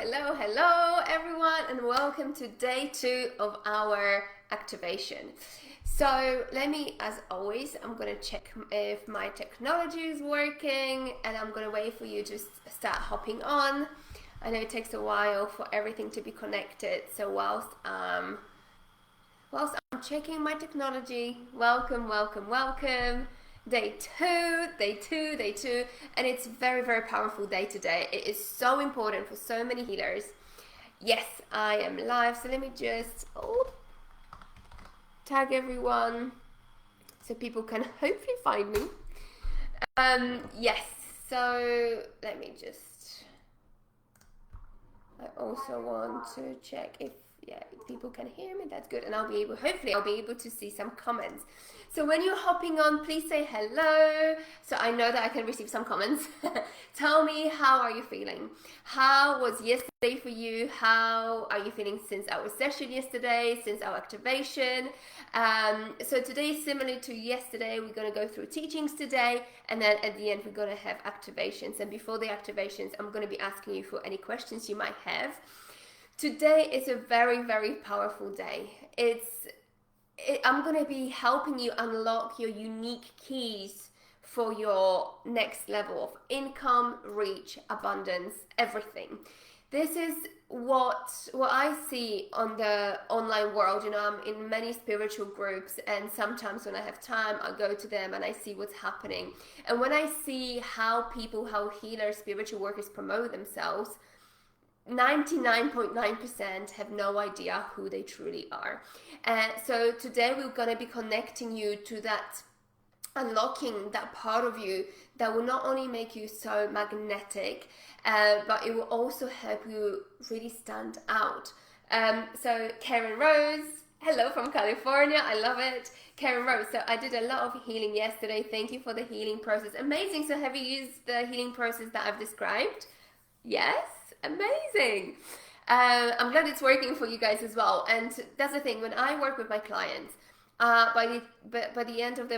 Hello everyone, and welcome to day 2 of our activation. So as always, I'm going to check if my technology is working, and I'm going to wait for you to start hopping on. I know it takes a while for everything to be connected, so whilst I'm checking my technology, welcome. Day two, and it's very powerful day today. It is so important for so many healers. Yes, I am live, so let me just tag everyone so people can hopefully find me. Yes, so let me just, I also want to check if people can hear me. That's good, and hopefully I'll be able to see some comments. So when you're hopping on, please say hello, so I know that I can receive some comments. Tell me, how are you feeling? How was yesterday for you? How are you feeling since our session yesterday, since our activation? So today is similar to yesterday. We're going to go through teachings today, and then at the end we're going to have activations. And before the activations, I'm going to be asking you for any questions you might have. Today is a very powerful day. I'm going to be helping you unlock your unique keys for your next level of income, reach, abundance, everything. This is what I see on the online world. I'm in many spiritual groups, and sometimes when I have time, I go to them and I see what's happening. And when I see how healers, spiritual workers promote themselves, 99.9% have no idea who they truly are. So today we're going to be connecting you to that, unlocking that part of you that will not only make you so magnetic, but it will also help you really stand out. So Karen Rose, hello from California, I love it. Karen Rose, so I did a lot of healing yesterday. Thank you for the healing process. Amazing. So have you used the healing process that I've described? Yes? Amazing. I'm glad it's working for you guys as well. And that's the thing, when I work with my clients, by the end of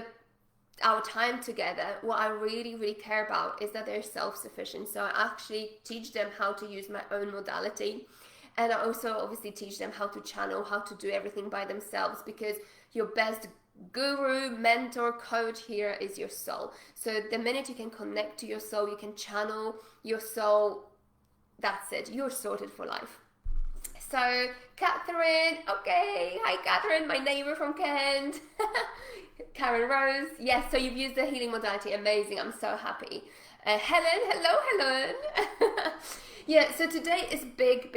our time together, what I really care about is that they're self-sufficient. So I actually teach them how to use my own modality, and I also obviously teach them how to channel, how to do everything by themselves, because your best guru, mentor, coach here is your soul. So the minute you can connect to your soul, you can channel your soul, that's it, you're sorted for life. So Catherine, okay, hi Catherine, my neighbor from Kent. Karen Rose, yes, so you've used the healing modality, amazing, I'm so happy. Helen, hello Helen. Yeah, so today is big.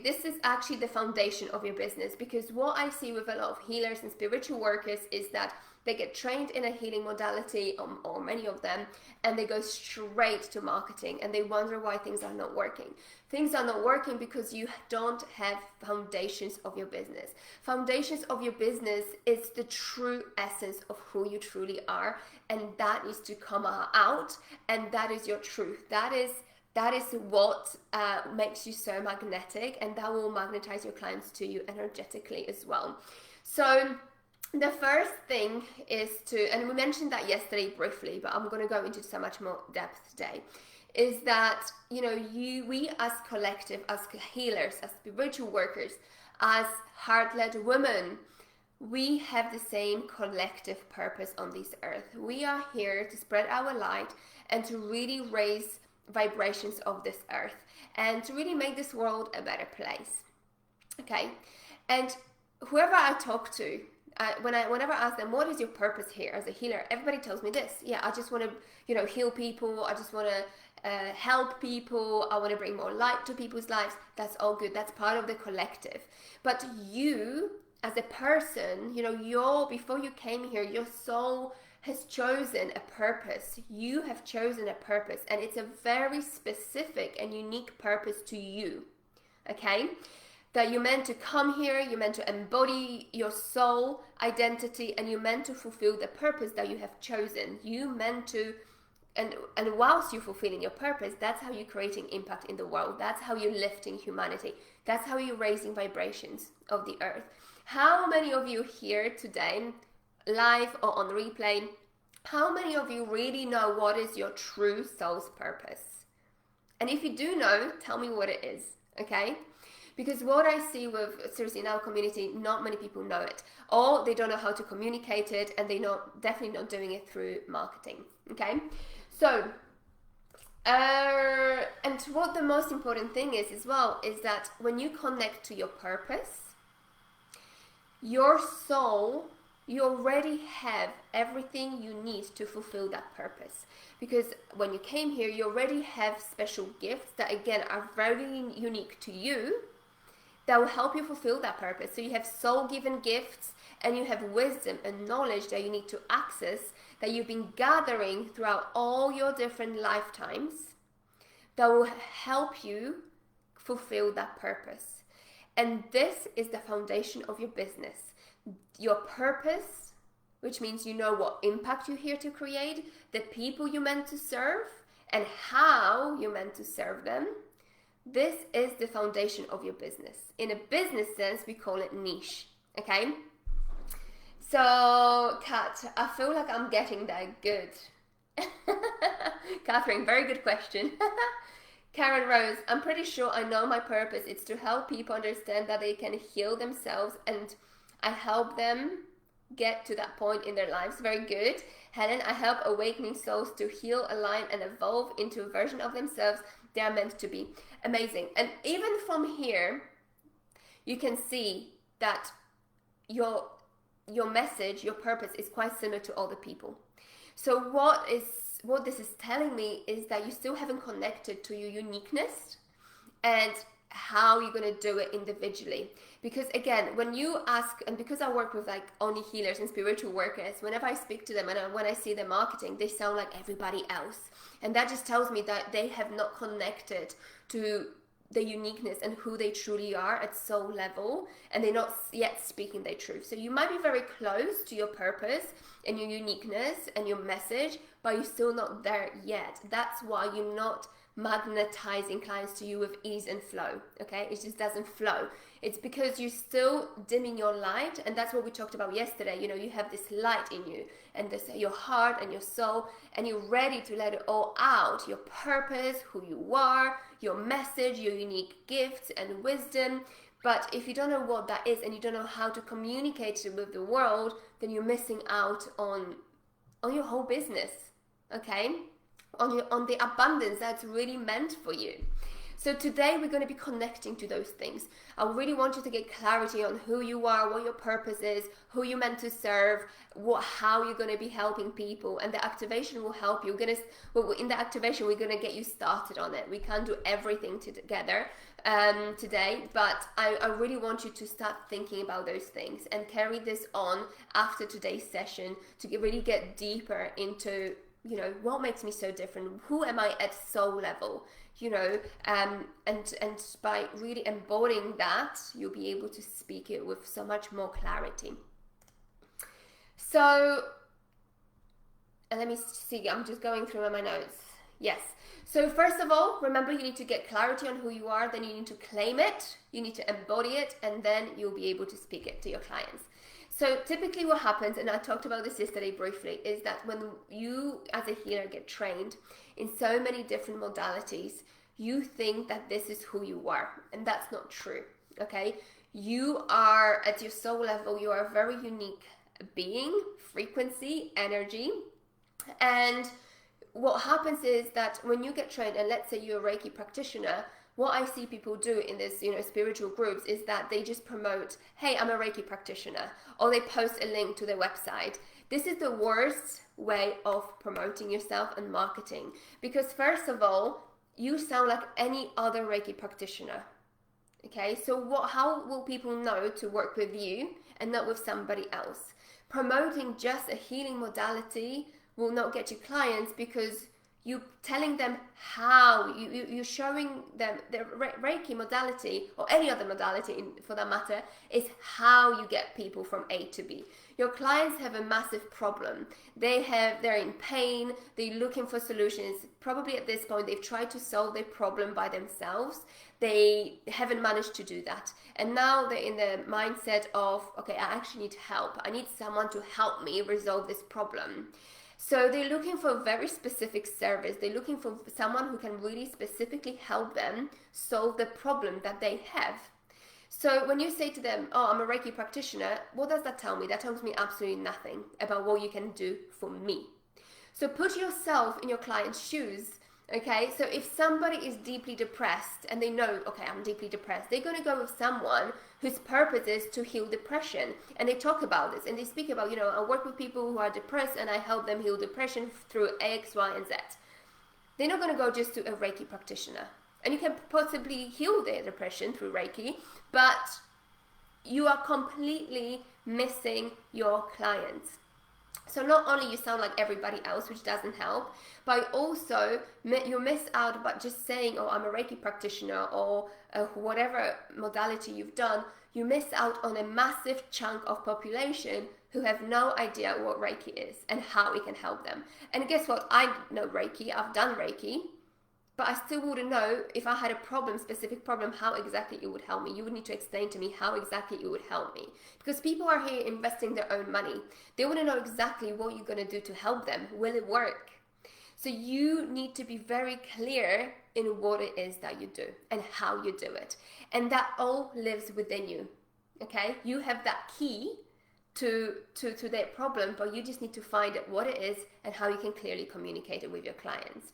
This is actually the foundation of your business, because what I see with a lot of healers and spiritual workers is that they get trained in a healing modality, or many of them, and they go straight to marketing, and they wonder why things are not working. Things are not working because you don't have foundations of your business. Foundations of your business is the true essence of who you truly are, and that needs to come out, and that is your truth. That is what makes you so magnetic, and that will magnetize your clients to you energetically as well. So the first thing is and we mentioned that yesterday briefly, but I'm going to go into so much more depth today, is that, we as collective, as healers, as spiritual workers, as heart-led women, we have the same collective purpose on this earth. We are here to spread our light and to really raise vibrations of this earth, and to really make this world a better place. Okay, and whoever I talk to, whenever I ask them, what is your purpose here as a healer, everybody tells me this. Yeah, I just want to, heal people. I just want to help people. I want to bring more light to people's lives. That's all good. That's part of the collective. But you, as a person, before you came here, your soul has chosen a purpose. You have chosen a purpose, and it's a very specific and unique purpose to you. Okay? That you're meant to come here, you're meant to embody your soul identity, and you're meant to fulfill the purpose that you have chosen. You meant to, and whilst you're fulfilling your purpose, that's how you're creating impact in the world. That's how you're lifting humanity. That's how you're raising vibrations of the earth. How many of you here today, live or on replay, how many of you really know what is your true soul's purpose? And if you do know, tell me what it is. okay? Because what I see with, seriously, in our community, not many people know it, or they don't know how to communicate it, and they're definitely not doing it through marketing, okay? So, and what the most important thing is as well, is that when you connect to your purpose, your soul, you already have everything you need to fulfill that purpose. Because when you came here, you already have special gifts that, again, are very unique to you, that will help you fulfill that purpose. So you have soul-given gifts, and you have wisdom and knowledge that you need to access, that you've been gathering throughout all your different lifetimes, that will help you fulfill that purpose. And this is the foundation of your business. Your purpose, which means you know what impact you're here to create, the people you're meant to serve, and how you're meant to serve them. This is the foundation of your business. In a business sense, we call it niche, okay? So, Kat, I feel like I'm getting there. Good. Catherine, very good question. Karen Rose, I'm pretty sure I know my purpose. It's to help people understand that they can heal themselves, and I help them get to that point in their lives. Very good. Helen, I help awakening souls to heal, align, and evolve into a version of themselves they are meant to be. Amazing. And even from here, you can see that your message, your purpose is quite similar to other people. So what this is telling me is that you still haven't connected to your uniqueness and how you're going to do it individually. Because again, when you ask, and because I work with like only healers and spiritual workers, whenever I speak to them and when I see their marketing, they sound like everybody else. And that just tells me that they have not connected to the uniqueness and who they truly are at soul level, and they're not yet speaking their truth. So you might be very close to your purpose and your uniqueness and your message, but you're still not there yet. That's why you're not magnetizing clients to you with ease and flow, okay? It just doesn't flow. It's because you're still dimming your light, and that's what we talked about yesterday. You know, you have this light in you, and this your heart and your soul, and you're ready to let it all out. Your purpose, who you are, your message, your unique gifts and wisdom. But if you don't know what that is, and you don't know how to communicate it with the world, then you're missing out on your whole business, okay? On the abundance that's really meant for you. So today we're going to be connecting to those things. I really want you to get clarity on who you are, what your purpose is, who you're meant to serve, how you're going to be helping people, and the activation will help you. In the activation, we're going to get you started on it. We can't do everything together today, but I really want you to start thinking about those things and carry this on after today's session to really get deeper into, you know, what makes me so different? Who am I at soul level? You know, and by really embodying that, you'll be able to speak it with so much more clarity. So, and let me see, I'm just going through my notes. Yes. So first of all, remember, you need to get clarity on who you are, then you need to claim it, you need to embody it, and then you'll be able to speak it to your clients. So typically what happens, and I talked about this yesterday briefly, is that when you as a healer get trained in so many different modalities, you think that this is who you are, and that's not true, okay? You are, at your soul level, you are a very unique being, frequency, energy, and what happens is that when you get trained, and let's say you're a Reiki practitioner, what I see people do in this, you know, spiritual groups is that they just promote, hey, I'm a Reiki practitioner, or they post a link to their website. This is the worst way of promoting yourself and marketing, because first of all, you sound like any other Reiki practitioner. Okay, so how will people know to work with you and not with somebody else? Promoting just a healing modality will not get you clients, because you're telling them how, you're showing them the Reiki modality, or any other modality for that matter, is how you get people from A to B. Your clients have a massive problem. They're in pain, they're looking for solutions. Probably at this point, they've tried to solve their problem by themselves. They haven't managed to do that. And now they're in the mindset of, okay, I actually need help. I need someone to help me resolve this problem. So they're looking for a very specific service. They're looking for someone who can really specifically help them solve the problem that they have. So when you say to them, oh, I'm a Reiki practitioner, what does that tell me? That tells me absolutely nothing about what you can do for me. So put yourself in your client's shoes. Okay, so if somebody is deeply depressed and they know, okay, I'm deeply depressed, they're going to go with someone whose purpose is to heal depression. And they talk about this and they speak about, I work with people who are depressed and I help them heal depression through X, Y, and Z. They're not going to go just to a Reiki practitioner. And you can possibly heal their depression through Reiki, but you are completely missing your clients. So not only you sound like everybody else, which doesn't help, but also you miss out by just saying, oh, I'm a Reiki practitioner, or whatever modality you've done, you miss out on a massive chunk of population who have no idea what Reiki is and how it can help them. And guess what? I know Reiki, I've done Reiki, but I still wouldn't know if I had a problem, specific problem, how exactly it would help me. You would need to explain to me how exactly it would help me. Because people are here investing their own money. They want to know exactly what you're going to do to help them. Will it work? So you need to be very clear in what it is that you do and how you do it. And that all lives within you. Okay? You have that key to their problem, but you just need to find out what it is and how you can clearly communicate it with your clients.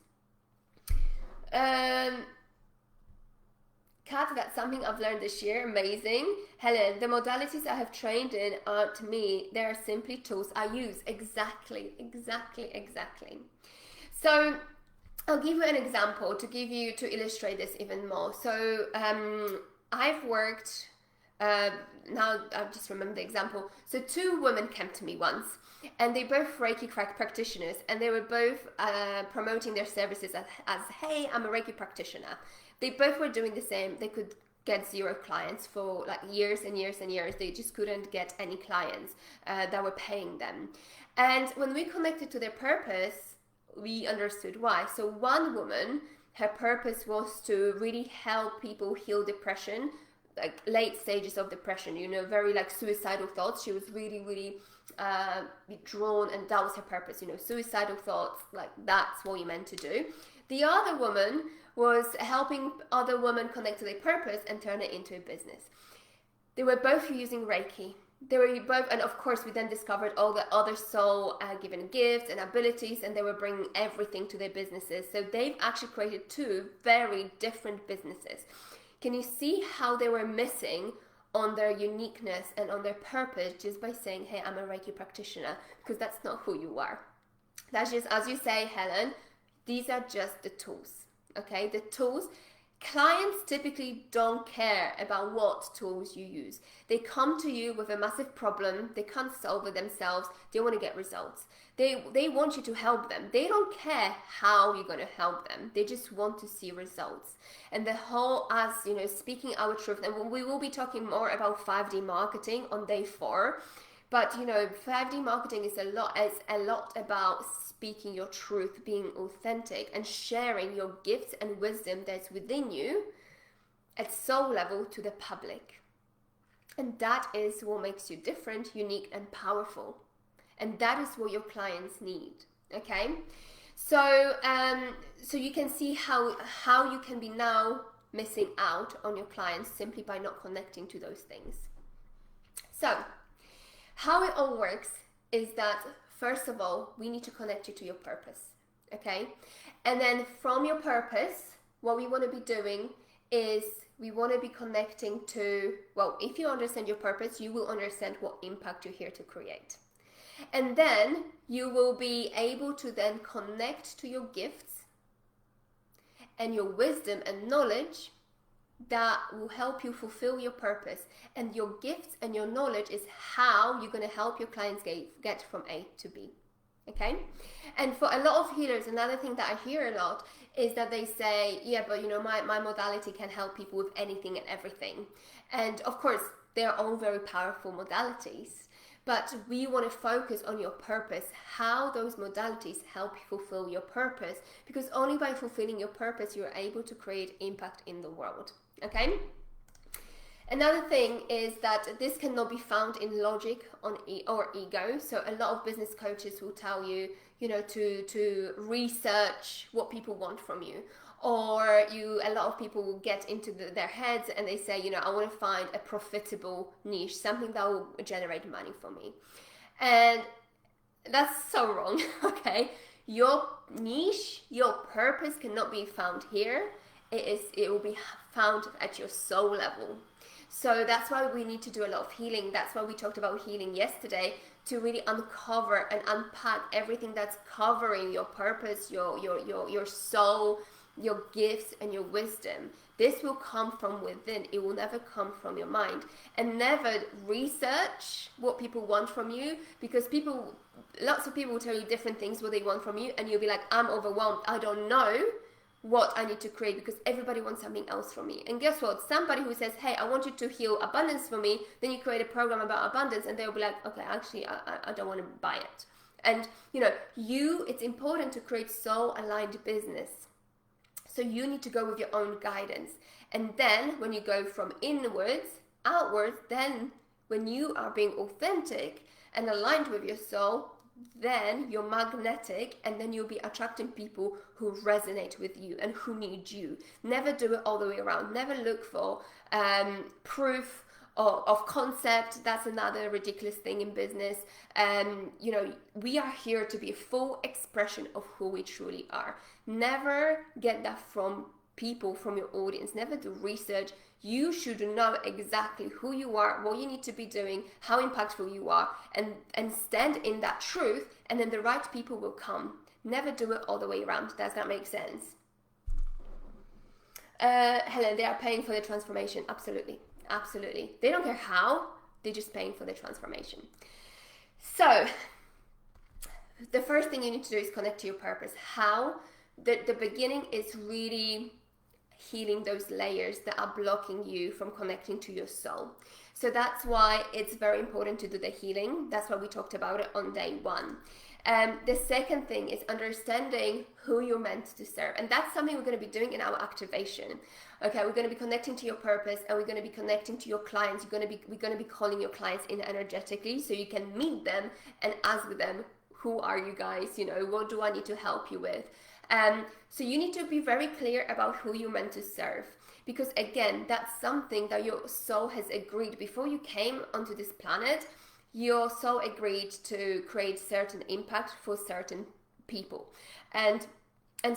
Kat, that's something I've learned this year. Amazing. Helen, the modalities I have trained in aren't me. They are simply tools I use. Exactly. So I'll give you an example to illustrate this even more. So I've worked, now I just remember the example. So two women came to me once. And they both Reiki practitioners, and they were both promoting their services as, hey, I'm a Reiki practitioner. They both were doing the same. They could get 0 clients for like years and years and years. They just couldn't get any clients that were paying them. And when we connected to their purpose, we understood why. So one woman, her purpose was to really help people heal depression, like late stages of depression, very like suicidal thoughts. She was really drawn, and that was her purpose, suicidal thoughts, like that's what you meant to do. The other woman was helping other women connect to their purpose and turn it into a business. They were both using Reiki. They were both, and of course we then discovered all the other soul given gifts and abilities, and they were bringing everything to their businesses. So they've actually created 2 very different businesses. Can you see how they were missing on their uniqueness and on their purpose just by saying, hey, I'm a Reiki practitioner? Because that's not who you are. That's just, as you say, Helen, these are just the tools, okay? The tools. Clients typically don't care about what tools you use. They come to you with a massive problem. They can't solve it themselves. They want to get results. They want you to help them. They don't care how you're going to help them. They just want to see results. And the whole, as speaking our truth, and we will be talking more about 5D marketing on day 4. But 5D marketing is a lot about speaking your truth, being authentic, and sharing your gifts and wisdom that's within you at soul level to the public. And that is what makes you different, unique, and powerful. And that is what your clients need. Okay? So you can see how you can be now missing out on your clients simply by not connecting to those things. So how it all works is that, first of all, we need to connect you to your purpose, okay? And then from your purpose, what we want to be doing is we want to be connecting to, well, if you understand your purpose, you will understand what impact you're here to create. And then you will be able to then connect to your gifts and your wisdom and knowledge that will help you fulfill your purpose. And your gifts and your knowledge is how you're going to help your clients get from A to B. Okay? And for a lot of healers, another thing that I hear a lot is that they say, yeah, but my modality can help people with anything and everything. And of course, they're all very powerful modalities. But we want to focus on your purpose, how those modalities help you fulfill your purpose, because only by fulfilling your purpose, you're able to create impact in the world. Okay? Another thing is that this cannot be found in logic or ego. So a lot of business coaches will tell you, to research what people want from you. Or a lot of people will get into their heads and they say, I want to find a profitable niche, something that will generate money for me. And that's so wrong, okay? Your niche, your purpose cannot be found here. It will be found at your soul level. So that's why we need to do a lot of healing. That's why we talked about healing yesterday, to really uncover and unpack everything that's covering your purpose, your soul, your gifts, and your wisdom. This will come from within. It will never come from your mind. And never research what people want from you, because lots of people will tell you different things what they want from you, and you'll be like, I'm overwhelmed. I don't know what I need to create, because everybody wants something else from me. And guess what? Somebody who says, hey, I want you to heal abundance for me, then you create a program about abundance, and they'll be like, okay, actually, I don't want to buy it. And it's important to create soul aligned business. So you need to go with your own guidance. And then when you go from inwards, outwards, then when you are being authentic and aligned with your soul, then you're magnetic, and then you'll be attracting people who resonate with you and who need you. Never do it all the way around. Never look for proof of concept. That's another ridiculous thing in business. We are here to be a full expression of who we truly are. Never get that from people, from your audience. Never do research. You should know exactly who you are, what you need to be doing, how impactful you are, and stand in that truth, and then the right people will come. Never do it all the way around. Does that make sense? Helen, they are paying for the transformation. Absolutely. Absolutely. They don't care how, they're just paying for the transformation. So, the first thing you need to do is connect to your purpose. How? The beginning is really healing those layers that are blocking you from connecting to your soul. So that's why it's very important to do the healing. That's why we talked about it on day one. The second thing is understanding who you're meant to serve. And that's something we're going to be doing in our activation. Okay, we're going to be connecting to your purpose, and we're going to be connecting to your clients. We're going to be calling your clients in energetically, so you can meet them and ask them, who are you guys? What do I need to help you with? So you need to be very clear about who you're meant to serve, because again, that's something that your soul has agreed before you came onto this planet. Your soul agreed to create certain impact for certain people, and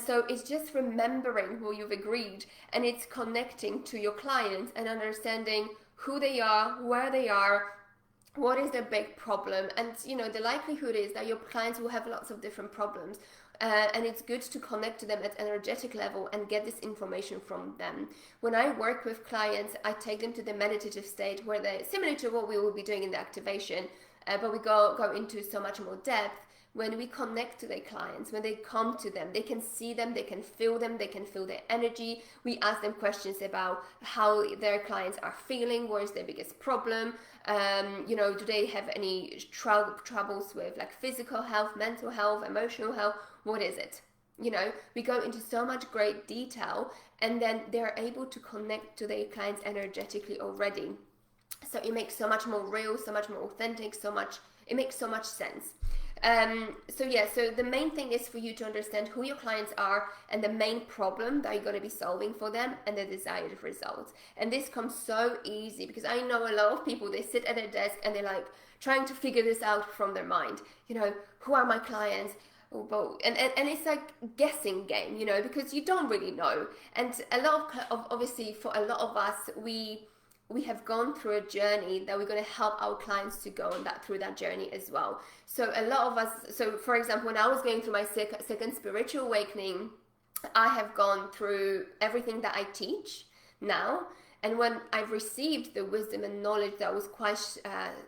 so it's just remembering who you've agreed, and it's connecting to your clients and understanding who they are, where they are, what is their big problem. And the likelihood is that your clients will have lots of different problems. And it's good to connect to them at energetic level and get this information from them. When I work with clients, I take them to the meditative state where they, similar to what we will be doing in the activation, but we go into so much more depth. When we connect to their clients, when they come to them, they can see them, they can feel them, they can feel their energy. We ask them questions about how their clients are feeling, what is their biggest problem, do they have any troubles with like physical health, mental health, emotional health, what is it? We go into so much great detail, and then they're able to connect to their clients energetically already. So it makes so much more real, so much more authentic, it makes so much sense. So the main thing is for you to understand who your clients are and the main problem that you're going to be solving for them and the desired results. And this comes so easy, because I know a lot of people, they sit at a desk and they're like trying to figure this out from their mind. Who are my clients? And it's like guessing game, because you don't really know. And a lot of obviously for a lot of us, we have gone through a journey that we're going to help our clients to go on through that journey as well. So a lot of us, so for example, when I was going through my second spiritual awakening, I have gone through everything that I teach now. And when I received the wisdom and knowledge that was quite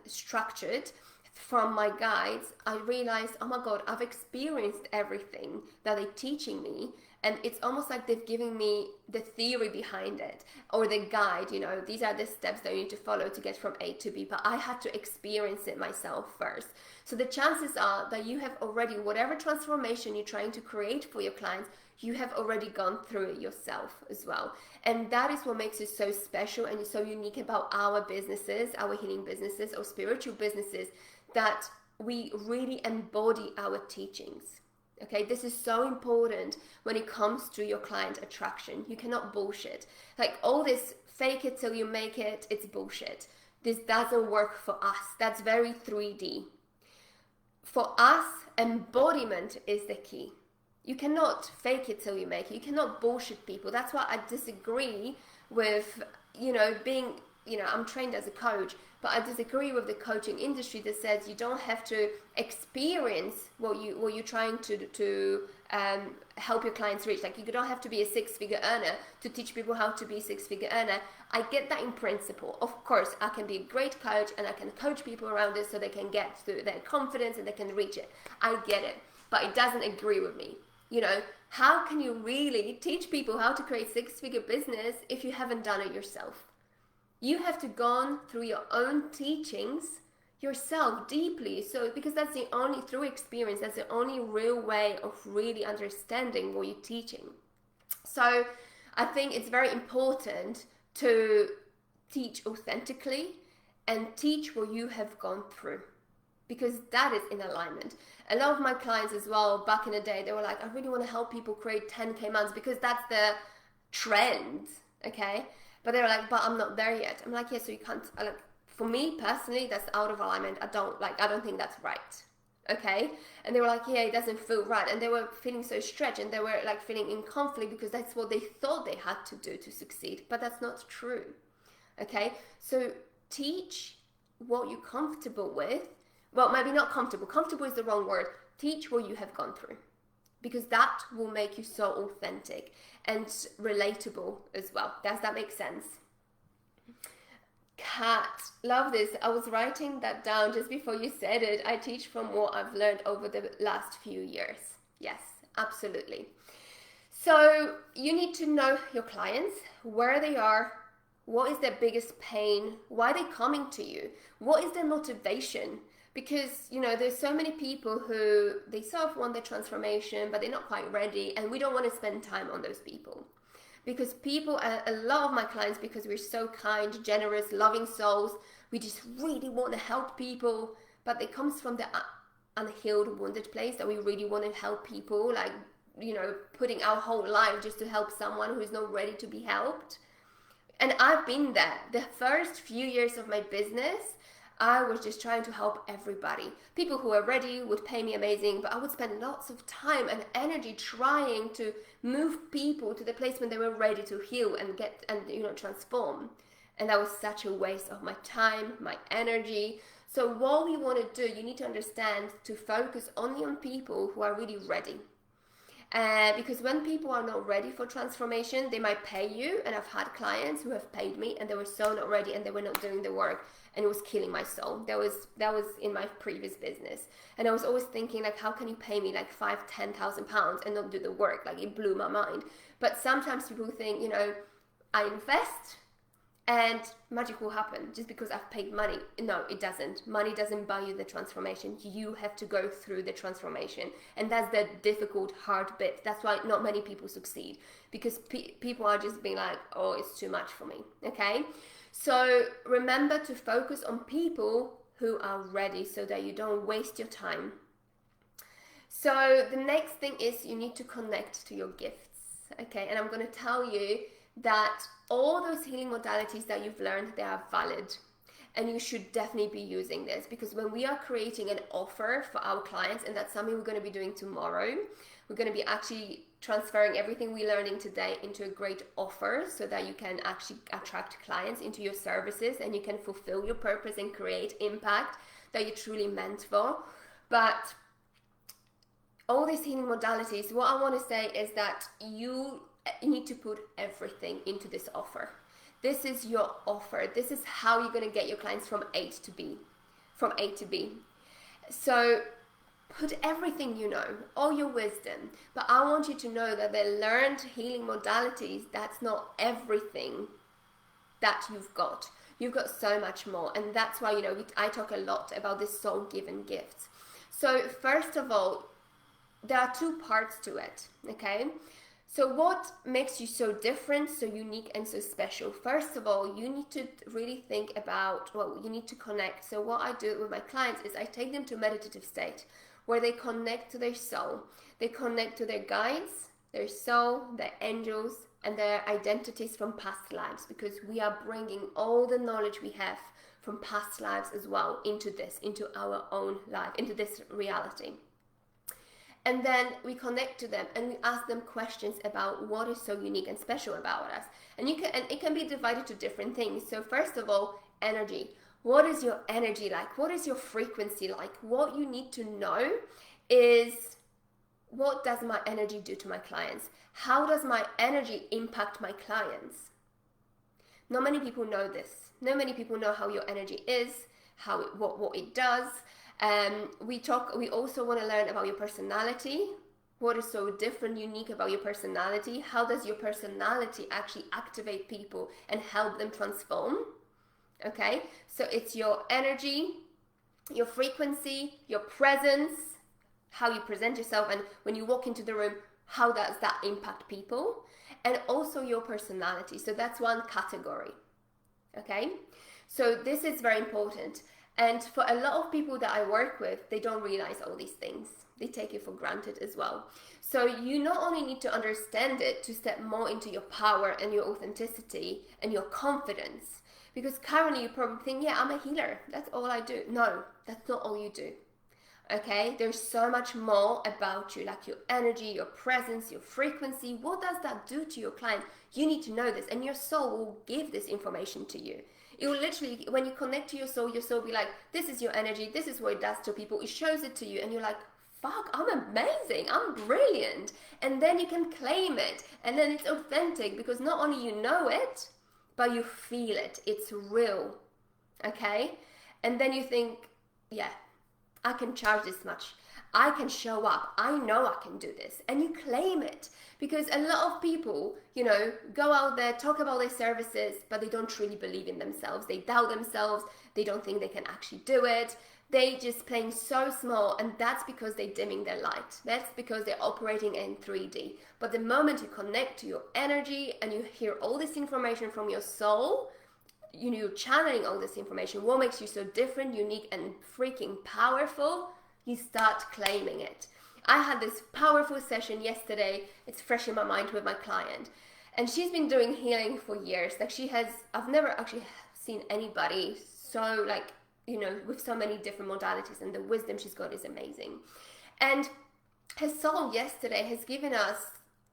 structured from my guides, I realized, oh my God, I've experienced everything that they're teaching me. And it's almost like they've given me the theory behind it, or the guide, these are the steps that you need to follow to get from A to B, but I had to experience it myself first. So the chances are that you have already, whatever transformation you're trying to create for your clients, you have already gone through it yourself as well. And that is what makes it so special and so unique about our businesses, our healing businesses or spiritual businesses, that we really embody our teachings. Okay, this is so important when it comes to your client attraction. You cannot bullshit. Like all this fake it till you make it, it's bullshit. This doesn't work for us. That's very 3D. For us, embodiment is the key. You cannot fake it till you make it. You cannot bullshit people. That's why I disagree with, being, I'm trained as a coach, but I disagree with the coaching industry that says you don't have to experience what you're trying to help your clients reach. Like you don't have to be a six-figure earner to teach people how to be a six-figure earner. I get that in principle. Of course, I can be a great coach and I can coach people around it so they can get to their confidence and they can reach it. I get it, but it doesn't agree with me. How can you really teach people how to create six-figure business if you haven't done it yourself? You have to gone through your own teachings yourself deeply. So because that's the only, through experience, that's the only real way of really understanding what you're teaching. So I think it's very important to teach authentically and teach what you have gone through, because that is in alignment. A lot of my clients as well, back in the day, they were like, I really want to help people create 10K months because that's the trend, okay? But they were like, but I'm not there yet. I'm like, yeah, so you can't, for me personally, that's out of alignment. I don't think that's right, okay? And they were like, yeah, it doesn't feel right. And they were feeling so stretched and they were like feeling in conflict because that's what they thought they had to do to succeed. But that's not true, okay? So teach what you're comfortable with. Well, maybe not comfortable. Comfortable is the wrong word. Teach what you have gone through, because that will make you so authentic and relatable as well. Does that make sense? Kat, love this. I was writing that down just before you said it. I teach from what I've learned over the last few years. Yes, absolutely. So you need to know your clients, where they are, what is their biggest pain, why are they coming to you, what is their motivation? Because, there's so many people who they sort of want their transformation, but they're not quite ready. And we don't want to spend time on those people. Because a lot of my clients, because we're so kind, generous, loving souls, we just really want to help people. But it comes from the unhealed, wounded place that we really want to help people. Like, putting our whole life just to help someone who's not ready to be helped. And I've been there. The first few years of my business, I was just trying to help everybody. People who were ready would pay me amazing, but I would spend lots of time and energy trying to move people to the place when they were ready to heal and transform. And that was such a waste of my time, my energy. So what we want to do, you need to understand to focus only on people who are really ready. Because when people are not ready for transformation, they might pay you. And I've had clients who have paid me and they were so not ready and they were not doing the work. And it was killing my soul. That was in my previous business. And I was always thinking, like, how can you pay me like £5,000-10,000 and not do the work? Like, it blew my mind. But sometimes people think, I invest and magic will happen just because I've paid money. No, it doesn't. Money doesn't buy you the transformation. You have to go through the transformation. And that's the difficult, hard bit. That's why not many people succeed. Because people are just being like, oh, it's too much for me. Okay? So remember to focus on people who are ready so that you don't waste your time. So the next thing is you need to connect to your gifts. Okay, and I'm going to tell you that all those healing modalities that you've learned, they are valid. And you should definitely be using this, because when we are creating an offer for our clients, and that's something we're going to be doing tomorrow, we're going to be actually transferring everything we're learning today into a great offer so that you can actually attract clients into your services and you can fulfill your purpose and create impact that you're truly meant for. But all these healing modalities, what I want to say is that you need to put everything into this offer. This is your offer. This is how you're going to get your clients from A to B. So put everything you know, all your wisdom. But I want you to know that the learned healing modalities, that's not everything that you've got. You've got so much more. And that's why, I talk a lot about this soul-given gifts. So first of all, there are two parts to it, okay? So what makes you so different, so unique, and so special? First of all, you need to really think about, well, you need to connect. So what I do with my clients is I take them to a meditative state where they connect to their soul. They connect to their guides, their soul, their angels, and their identities from past lives, because we are bringing all the knowledge we have from past lives as well into this, into our own life, into this reality. And then we connect to them and we ask them questions about what is so unique and special about us. And it can be divided to different things. So first of all, energy. What is your energy like? What is your frequency like? What you need to know is, what does my energy do to my clients? How does my energy impact my clients? Not many people know this. Not many people know how your energy is, what it does. We also want to learn about your personality. What is so different, unique about your personality? How does your personality actually activate people and help them transform? Okay, so it's your energy, your frequency, your presence, how you present yourself, and when you walk into the room, how does that impact people? And also your personality. So that's one category. Okay, so this is very important. And for a lot of people that I work with, they don't realize all these things. They take it for granted as well. So you not only need to understand it to step more into your power and your authenticity and your confidence, because currently you probably think, yeah, I'm a healer. That's all I do. No, that's not all you do. Okay, there's so much more about you, like your energy, your presence, your frequency. What does that do to your client? You need to know this, and your soul will give this information to you. It will literally, when you connect to your soul will be like, this is your energy, this is what it does to people. It shows it to you, and you're like, fuck, I'm amazing, I'm brilliant. And then you can claim it, and then it's authentic, because not only you know it, but you feel it. It's real. Okay? And then you think, yeah, I can charge this much. I can show up. I know I can do this. And you claim it. Because a lot of people, go out there, talk about their services, but they don't truly believe in themselves. They doubt themselves. They don't think they can actually do it. They just playing so small, and that's because they're dimming their light. That's because they're operating in 3D. But the moment you connect to your energy and you hear all this information from your soul, you're channeling all this information, what makes you so different, unique, and freaking powerful, you start claiming it. I had this powerful session yesterday. It's fresh in my mind with my client, and she's been doing healing for years. I've never actually seen anybody so with so many different modalities, and the wisdom she's got is amazing. And her soul yesterday has given us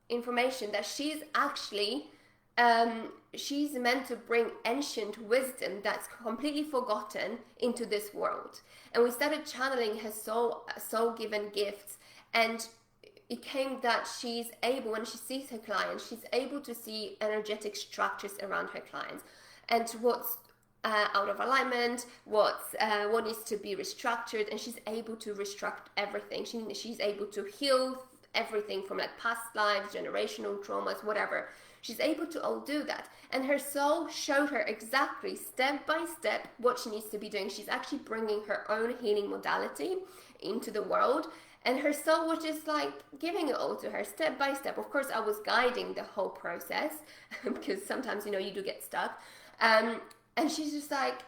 information that she's actually she's meant to bring ancient wisdom that's completely forgotten into this world. And we started channeling her soul-given gifts, and it came that she's able, when she sees her clients, she's able to see energetic structures around her clients, and what's out of alignment, what needs to be restructured, and she's able to restructure everything. She's able to heal everything from past lives, generational traumas, whatever. She's able to all do that. And her soul showed her exactly, step by step, what she needs to be doing. She's actually bringing her own healing modality into the world. And her soul was just giving it all to her, step by step. Of course, I was guiding the whole process because sometimes, you do get stuck. And she's just like,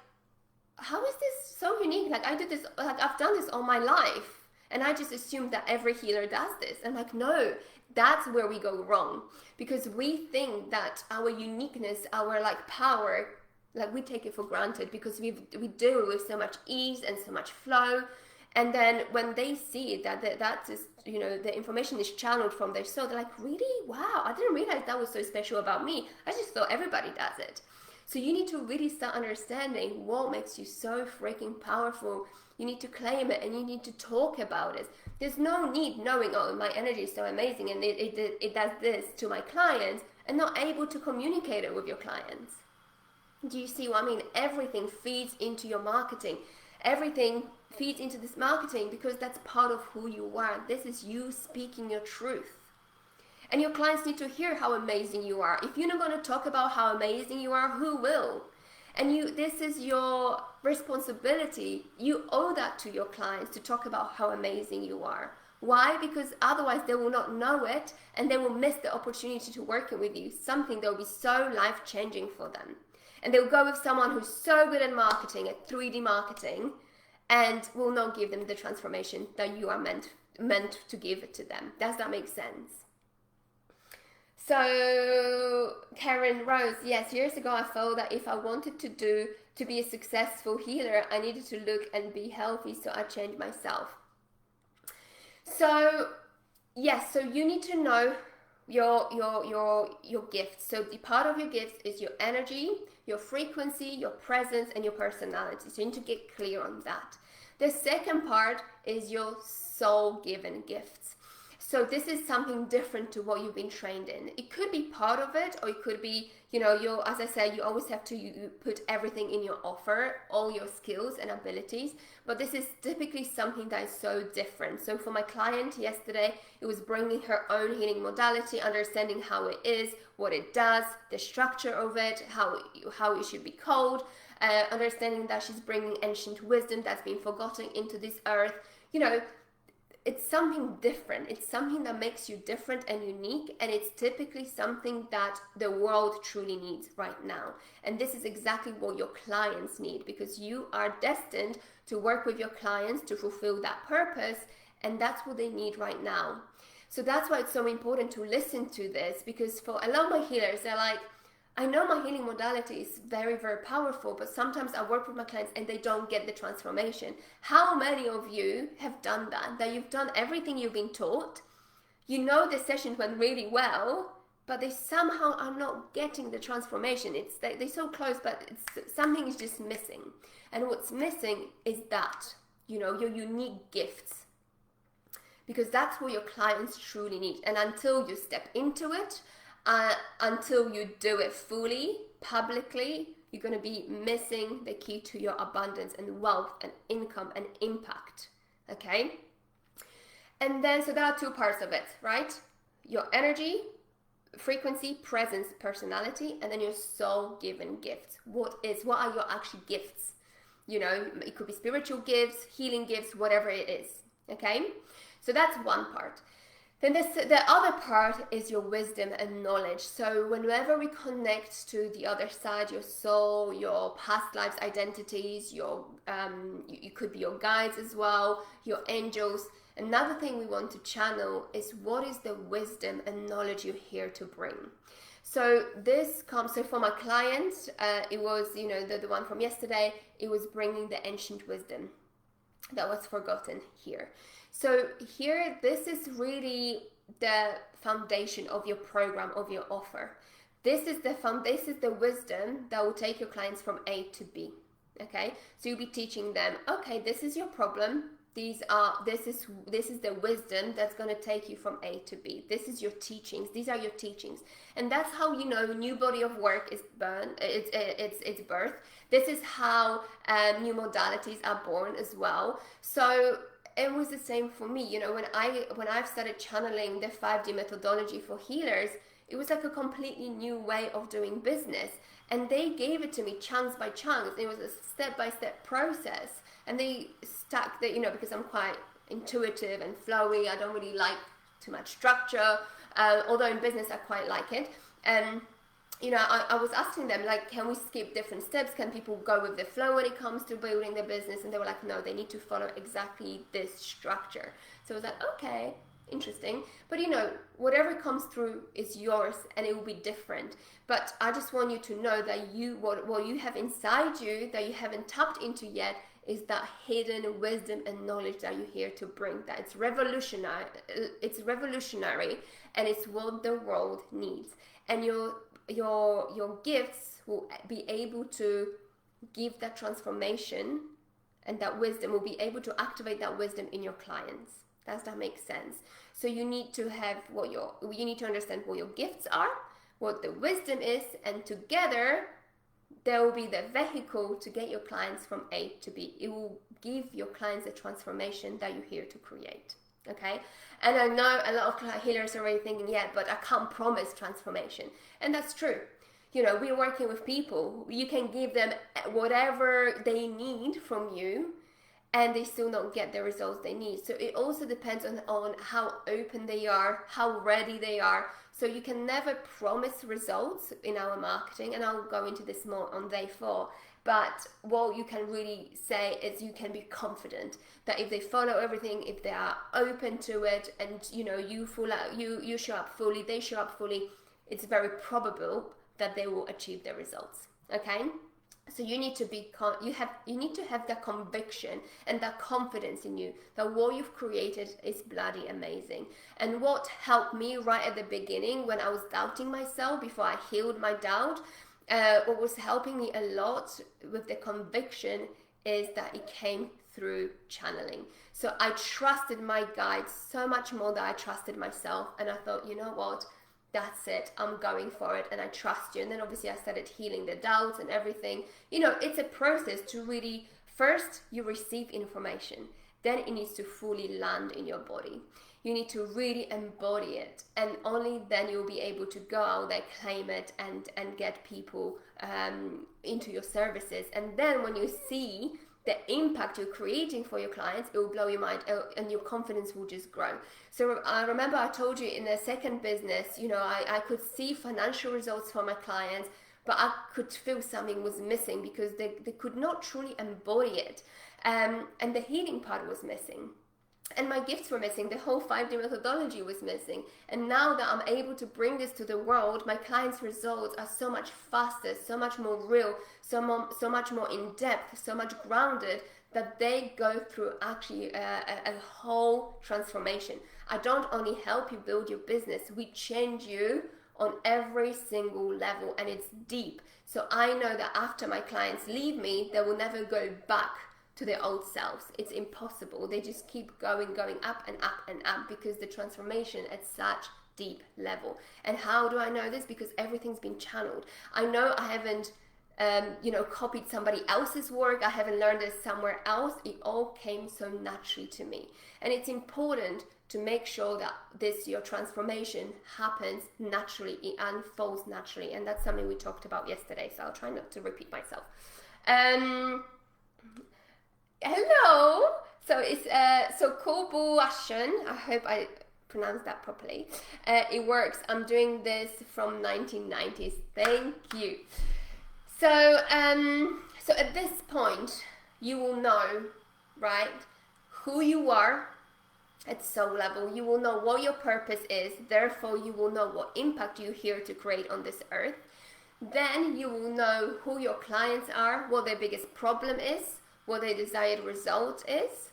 how is this so unique? I did this, I've done this all my life. And I just assumed that every healer does this. And no, that's where we go wrong, because we think that our uniqueness, our power, we take it for granted because we do it with so much ease and so much flow. And then when they see that is, the information is channeled from their soul, they're like, really? Wow, I didn't realize that was so special about me. I just thought everybody does it. So you need to really start understanding what makes you so freaking powerful. You need to claim it, and you need to talk about it. There's no need knowing, oh, my energy is so amazing and it does this to my clients, and not able to communicate it with your clients. Do you see what I mean? Everything feeds into your marketing. Everything feeds into this marketing because that's part of who you are. This is you speaking your truth. And your clients need to hear how amazing you are. If you're not going to talk about how amazing you are, who will? And this is your responsibility. You owe that to your clients to talk about how amazing you are. Why? Because otherwise they will not know it and they will miss the opportunity to working with you, something that will be so life-changing for them. And they'll go with someone who's so good at marketing, at 3D marketing, and will not give them the transformation that you are meant to give it to them. Does that make sense? So Karen Rose, yes, years ago I felt that if I wanted to be a successful healer, I needed to look and be healthy, so I changed myself. So yes, so you need to know your gifts. So the part of your gifts is your energy, your frequency, your presence, and your personality. So you need to get clear on that. The second part is your soul-given gifts. So this is something different to what you've been trained in. It could be part of it, or it could be, as I said, you always have to put everything in your offer, all your skills and abilities. But this is typically something that is so different. So for my client yesterday, it was bringing her own healing modality, understanding how it is, what it does, the structure of it, how it should be called, understanding that she's bringing ancient wisdom that's been forgotten into this earth. It's something different. It's something that makes you different and unique, and it's typically something that the world truly needs right now. And this is exactly what your clients need, because you are destined to work with your clients to fulfill that purpose, and that's what they need right now. So that's why it's so important to listen to this, because for a lot of my healers, they're like, I know my healing modality is very, very powerful, but sometimes I work with my clients and they don't get the transformation. How many of you have done that you've done everything you've been taught, the sessions went really well, but they somehow are not getting the transformation? They're so close, but something is just missing. And what's missing is that, your unique gifts. Because that's what your clients truly need. And until you step into it, until you do it fully, publicly, you're going to be missing the key to your abundance and wealth and income and impact. Okay? And then, so there are two parts of it, right? Your energy, frequency, presence, personality, and then your soul-given gifts. What are your actual gifts? It could be spiritual gifts, healing gifts, whatever it is. Okay? So that's one part. Then the other part is your wisdom and knowledge. So whenever we connect to the other side, your soul, your past lives identities, you could be your guides as well, your angels. Another thing we want to channel is what is the wisdom and knowledge you're here to bring. So for my client, it was, the one from yesterday, it was bringing the ancient wisdom that was forgotten here. So here, this is really the foundation of your program, of your offer. This is the wisdom that will take your clients from A to B. Okay, so you'll be teaching them, okay, this is your problem. This is the wisdom that's going to take you from A to B. This is your teachings. These are your teachings, and that's how new body of work is born. It's birth. This is how new modalities are born as well. So it was the same for me. When I've started channeling the 5D methodology for healers, it was like a completely new way of doing business. And they gave it to me chunks by chunks. It was a step-by-step process. And they stuck that, because I'm quite intuitive and flowy. I don't really like too much structure. Although in business, I quite like it. I was asking them, can we skip different steps? Can people go with the flow when it comes to building their business? And they were like, no, they need to follow exactly this structure. So I was like, okay, interesting. But whatever comes through is yours, and it will be different. But I just want you to know that what you have inside you that you haven't tapped into yet is that hidden wisdom and knowledge that you're here to bring. That it's revolutionary. It's revolutionary, and it's what the world needs. And your gifts will be able to give that transformation, and that wisdom will be able to activate that wisdom in your clients. Does that make sense? So you need to understand what your gifts are, what the wisdom is, and together there will be the vehicle to get your clients from A to B. It will give your clients a transformation that you're here to create. Okay? And I know a lot of healers are already thinking, yeah, but I can't promise transformation. And that's true. We're working with people. You can give them whatever they need from you, and they still not get the results they need. So it also depends on how open they are, how ready they are. So you can never promise results in our marketing, and I'll go into this more on day 4. But what you can really say is you can be confident that if they follow everything, if they are open to it, and you show up fully, they show up fully, it's very probable that they will achieve their results. Okay? So you need to you need to have that conviction and that confidence in you that what you've created is bloody amazing. And what helped me right at the beginning when I was doubting myself, before I healed my doubt, what was helping me a lot with the conviction is that it came through channeling. So I trusted my guides so much more than I trusted myself, and I thought, you know what? That's it, I'm going for it, and I trust you. And then obviously I started healing the doubts and everything. It's a process to really, first you receive information, then it needs to fully land in your body. You need to really embody it, and only then you'll be able to go out there, claim it, and get people into your services. And then when you see the impact you're creating for your clients, it will blow your mind, and your confidence will just grow. So I remember I told you in the second business, I could see financial results for my clients, but I could feel something was missing because they could not truly embody it. And the healing part was missing. And my gifts were missing. The whole 5D methodology was missing. And now that I'm able to bring this to the world, my clients' results are so much faster, so much more real, so much more in depth, so much grounded, that they go through actually a whole transformation. I don't only help you build your business, we change you on every single level, and it's deep. So I know that after my clients leave me, they will never go back to their old selves. It's impossible. They just keep going up and up and up, because the transformation at such deep level. And how do I know this? Because everything's been channeled. I know I haven't copied somebody else's work. I haven't learned this somewhere else. It all came so naturally to me. And it's important to make sure that your transformation happens naturally, it unfolds naturally. And that's something we talked about yesterday, so I'll try not to repeat myself. Hello. So it's Kobuashen. I hope I pronounced that properly. It works. I'm doing this from 1990s. Thank you. So at this point, you will know, right, who you are at soul level. You will know what your purpose is. Therefore, you will know what impact you're here to create on this earth. Then you will know who your clients are, what their biggest problem is, what their desired result is.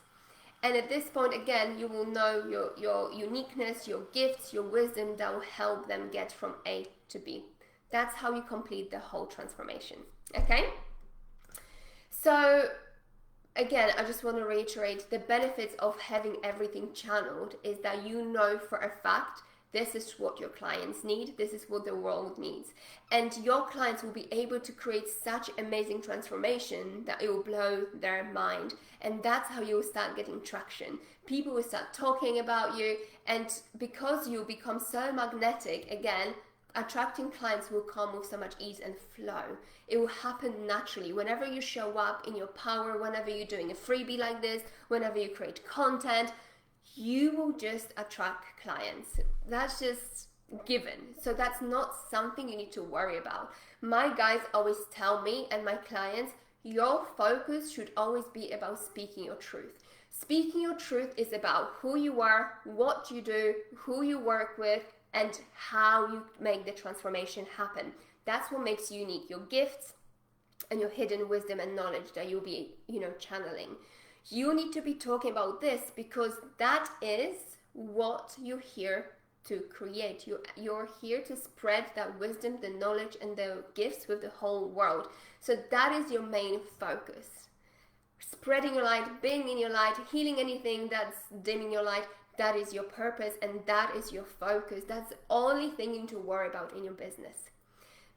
And at this point, again, you will know your uniqueness, your gifts, your wisdom that will help them get from A to B. That's how you complete the whole transformation. Okay? So again, I just want to reiterate, the benefits of having everything channeled is that you know for a fact this is what your clients need. This is what the world needs. And your clients will be able to create such amazing transformation that it will blow their mind. And that's how you will start getting traction. People will start talking about you. And because you become so magnetic, again, attracting clients will come with so much ease and flow. It will happen naturally. Whenever you show up in your power, whenever you're doing a freebie like this, whenever you create content, you will just attract clients. That's just given. So that's not something you need to worry about. My guys always tell me and my clients, your focus should always be about speaking your truth. Speaking your truth is about who you are, what you do, who you work with, and how you make the transformation happen. That's what makes you unique. Your gifts and your hidden wisdom and knowledge that you'll be, channeling. You need to be talking about this because that is what you're here to create. You're here to spread that wisdom, the knowledge, and the gifts with the whole world. So that is your main focus. Spreading your light, being in your light, healing anything that's dimming your light. That is your purpose and that is your focus. That's the only thing you need to worry about in your business.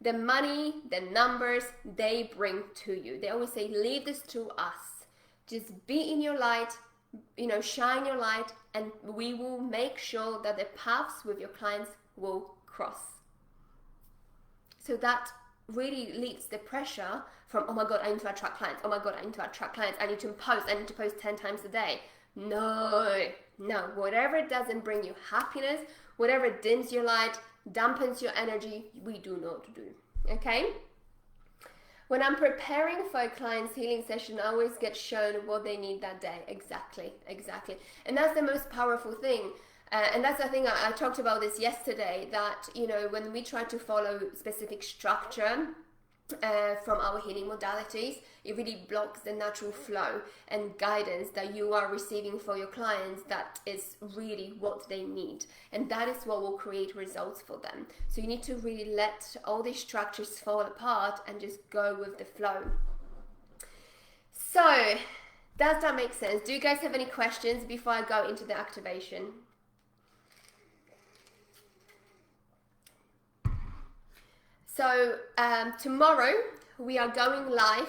The money, the numbers, they bring to you. They always say, leave this to us. Just be in your light, shine your light, and we will make sure that the paths with your clients will cross. So that really leads the pressure from, oh my God, I need to attract clients. Oh my God, I need to attract clients. I need to post. I need to post 10 times a day. No. Whatever doesn't bring you happiness, whatever dims your light, dampens your energy, we do not do. Okay? When I'm preparing for a client's healing session, I always get shown what they need that day. Exactly. And that's the most powerful thing. And that's the thing, I talked about this yesterday, that, when we try to follow specific structure from our healing modalities, it really blocks the natural flow and guidance that you are receiving for your clients. That is really what they need, and that is what will create results for them. So you need to really let all these structures fall apart and just go with the flow. So does that make sense? Do you guys have any questions before I go into the activation? So tomorrow we are going live.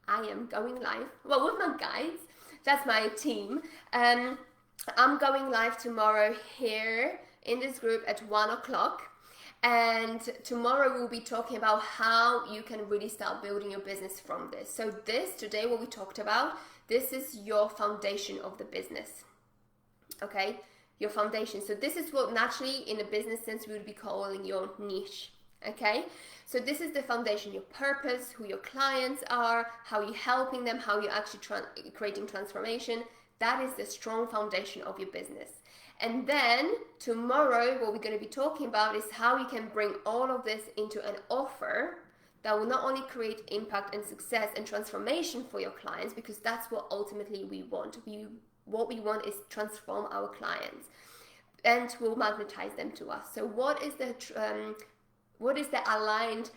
I am going live. Well, with my guides, that's my team. I'm going live tomorrow here in this group at 1 o'clock. And tomorrow we'll be talking about how you can really start building your business from this. So today what we talked about, this is your foundation of the business. Okay, your foundation. So this is what naturally in a business sense we would be calling your niche. Okay, so this is the foundation, your purpose, who your clients are, how you're helping them, how you're actually creating transformation. That is the strong foundation of your business. And then tomorrow, what we're going to be talking about is how you can bring all of this into an offer that will not only create impact and success and transformation for your clients, because that's what ultimately we want. What we want is transform our clients, and will magnetize them to us. So what is the aligned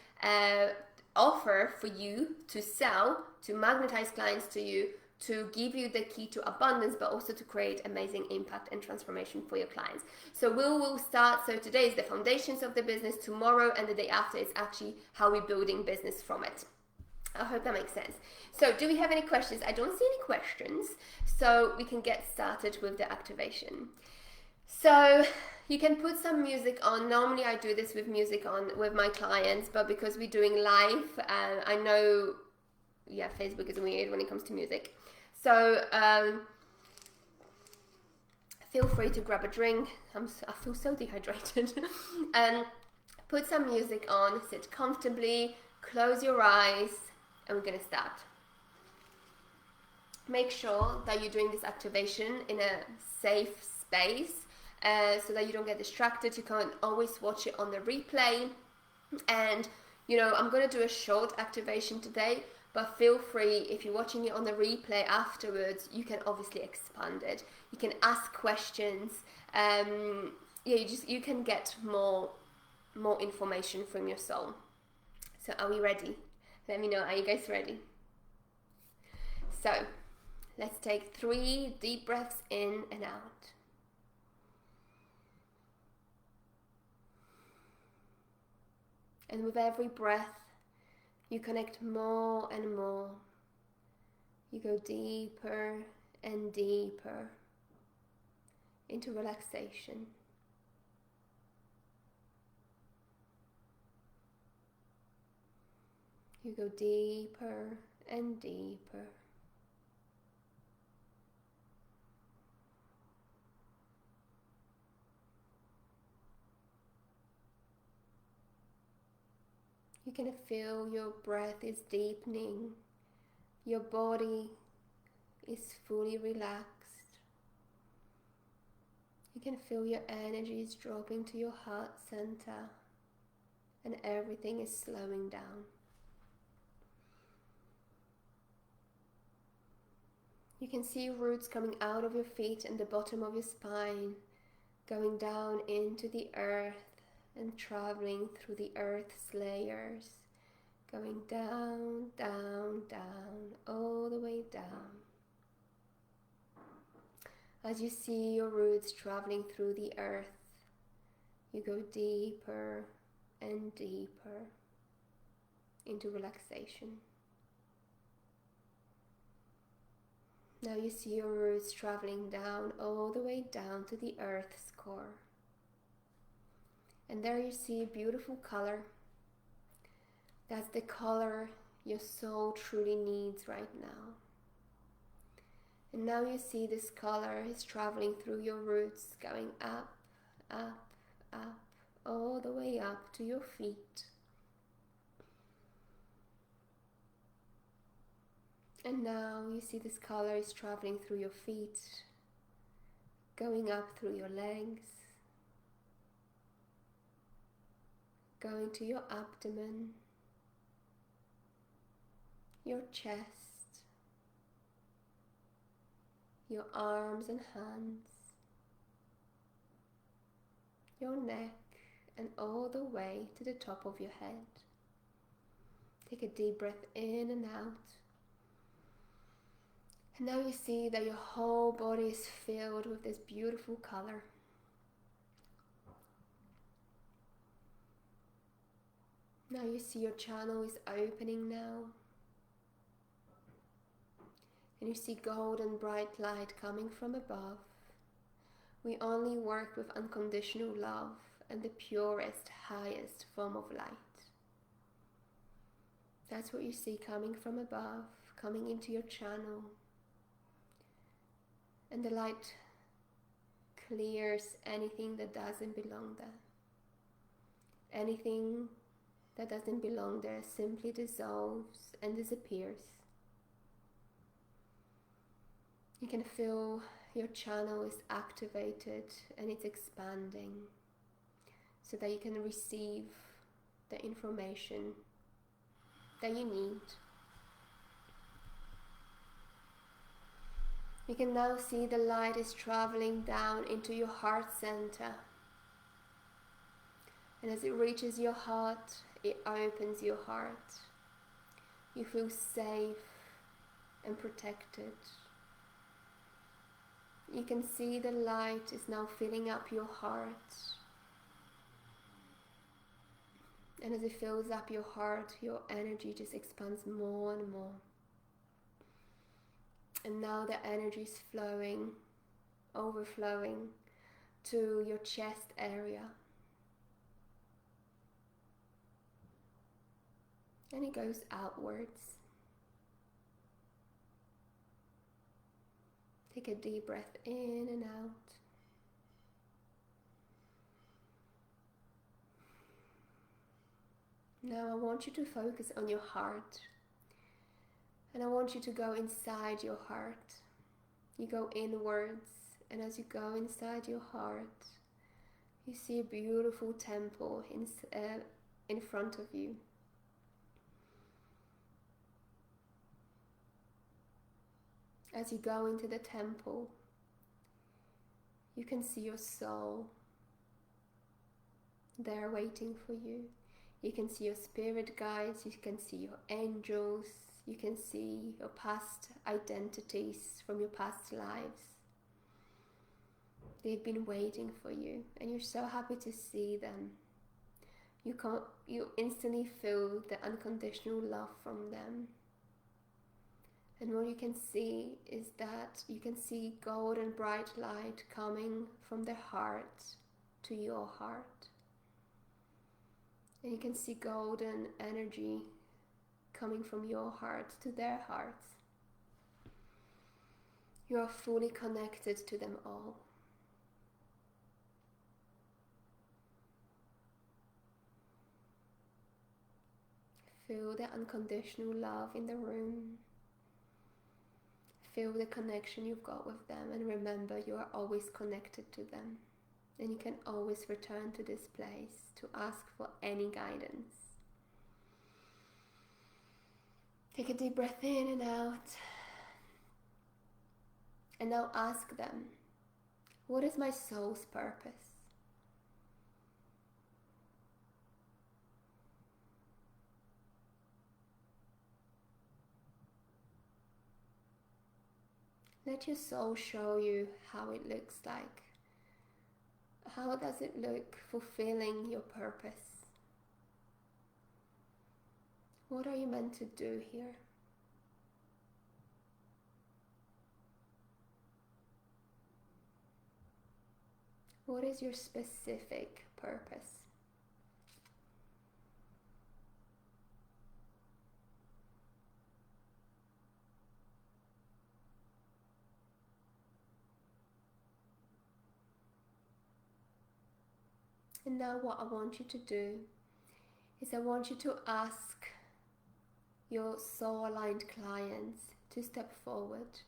offer for you to sell, to magnetize clients to you, to give you the key to abundance, but also to create amazing impact and transformation for your clients? So we'll start. So today is the foundations of the business. Tomorrow and the day after is actually how we're building business from it. I hope that makes sense. So do we have any questions? I don't see any questions, so we can get started with the activation. So you can put some music on. Normally I do this with music on with my clients, but because we're doing live, I know, Facebook is weird when it comes to music. So feel free to grab a drink. I feel so dehydrated. And put some music on, sit comfortably, close your eyes, and we're going to start. Make sure that you're doing this activation in a safe space, so that you don't get distracted. You can always watch it on the replay. And I'm going to do a short activation today, but feel free, if you're watching it on the replay afterwards, you can obviously expand it. You can ask questions. You can get more information from your soul. So are we ready? Let me know. Are you guys ready? So let's take 3 deep breaths in and out. And with every breath, you connect more and more. You go deeper and deeper into relaxation. You go deeper and deeper. You can feel your breath is deepening. Your body is fully relaxed. You can feel your energy is dropping to your heart center, and everything is slowing down. You can see roots coming out of your feet and the bottom of your spine, going down into the earth and traveling through the earth's layers, going down, down, down, all the way down. As you see your roots traveling through the earth, you go deeper and deeper into relaxation. Now you see your roots traveling down, all the way down to the earth's core. And there you see a beautiful color. That's the color your soul truly needs right now. And now you see this color is traveling through your roots, going up, up, up, all the way up to your feet. And now you see this color is traveling through your feet, going up through your legs, going to your abdomen, your chest, your arms and hands, your neck, and all the way to the top of your head. Take a deep breath in and out. And now you see that your whole body is filled with this beautiful color. Now you see your channel is opening now. And you see golden bright light coming from above. We only work with unconditional love and the purest, highest form of light. That's what you see coming from above, coming into your channel. And the light clears anything that doesn't belong there. Anything that doesn't belong there simply dissolves and disappears. You can feel your channel is activated and it's expanding so that you can receive the information that you need. You can now see the light is traveling down into your heart center. And as it reaches your heart, it opens your heart. You feel safe and protected. You can see the light is now filling up your heart. And as it fills up your heart, your energy just expands more and more. And now the energy is flowing, overflowing to your chest area. And it goes outwards. Take a deep breath in and out. Now I want you to focus on your heart. And I want you to go inside your heart. You go inwards, and as you go inside your heart, you see a beautiful temple in front of you. As you go into the temple, you can see your soul there waiting for you. You can see your spirit guides, you can see your angels, you can see your past identities from your past lives. They've been waiting for you, and you're so happy to see them. You instantly feel the unconditional love from them. And what you can see is that you can see golden bright light coming from their heart to your heart. And you can see golden energy coming from your heart to their hearts. You are fully connected to them all. Feel the unconditional love in the room. Feel the connection you've got with them, and remember you are always connected to them. And you can always return to this place to ask for any guidance. Take a deep breath in and out. And now ask them, what is my soul's purpose? Let your soul show you how it looks like. How does it look fulfilling your purpose? What are you meant to do here? What is your specific purpose? And now what I want you to do is I want you to ask your soul-aligned clients to step forward.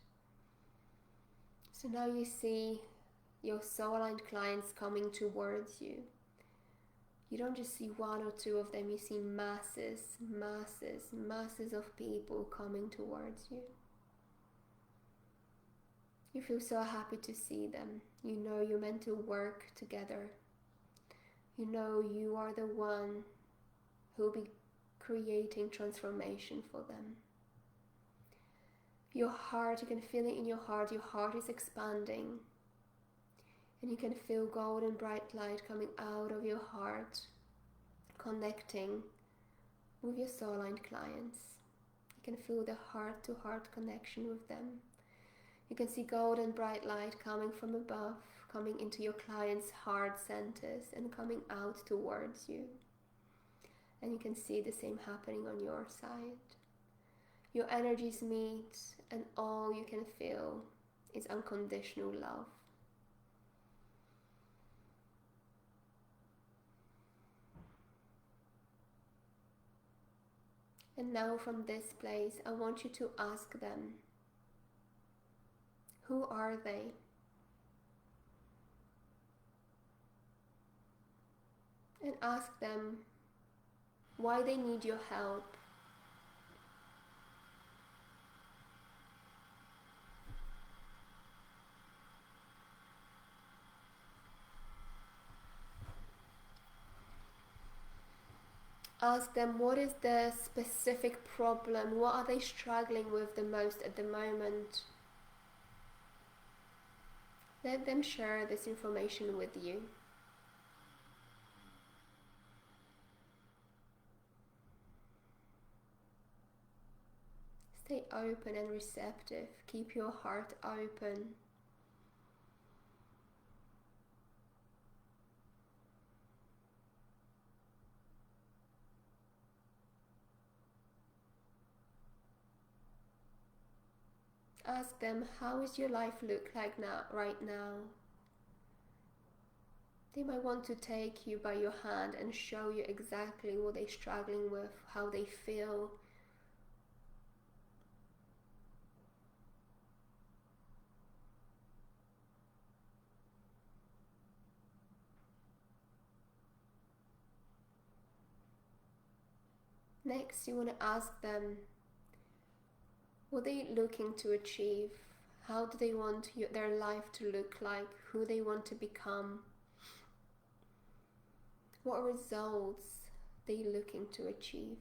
So now you see your soul-aligned clients coming towards you. You don't just see one or two of them, you see masses of people coming towards you. You feel so happy to see them. You know you're meant to work together. You know you are the one who will be creating transformation for them. Your heart, you can feel it in your heart is expanding. And you can feel golden bright light coming out of your heart, connecting with your soul-aligned clients. You can feel the heart-to-heart connection with them. You can see golden bright light coming from above, coming into your client's heart centers and coming out towards you. And you can see the same happening on your side. Your energies meet and all you can feel is unconditional love. And now from this place, I want you to ask them, who are they? And ask them why they need your help. Ask them what is the specific problem, what are they struggling with the most at the moment. Let them share this information with you. Stay open and receptive. Keep your heart open. Ask them, how is your life look like now, right now? They might want to take you by your hand and show you exactly what they're struggling with, how they feel. Next, you want to ask them, what they're looking to achieve, how do they want their life to look like, who they want to become, what results they're looking to achieve.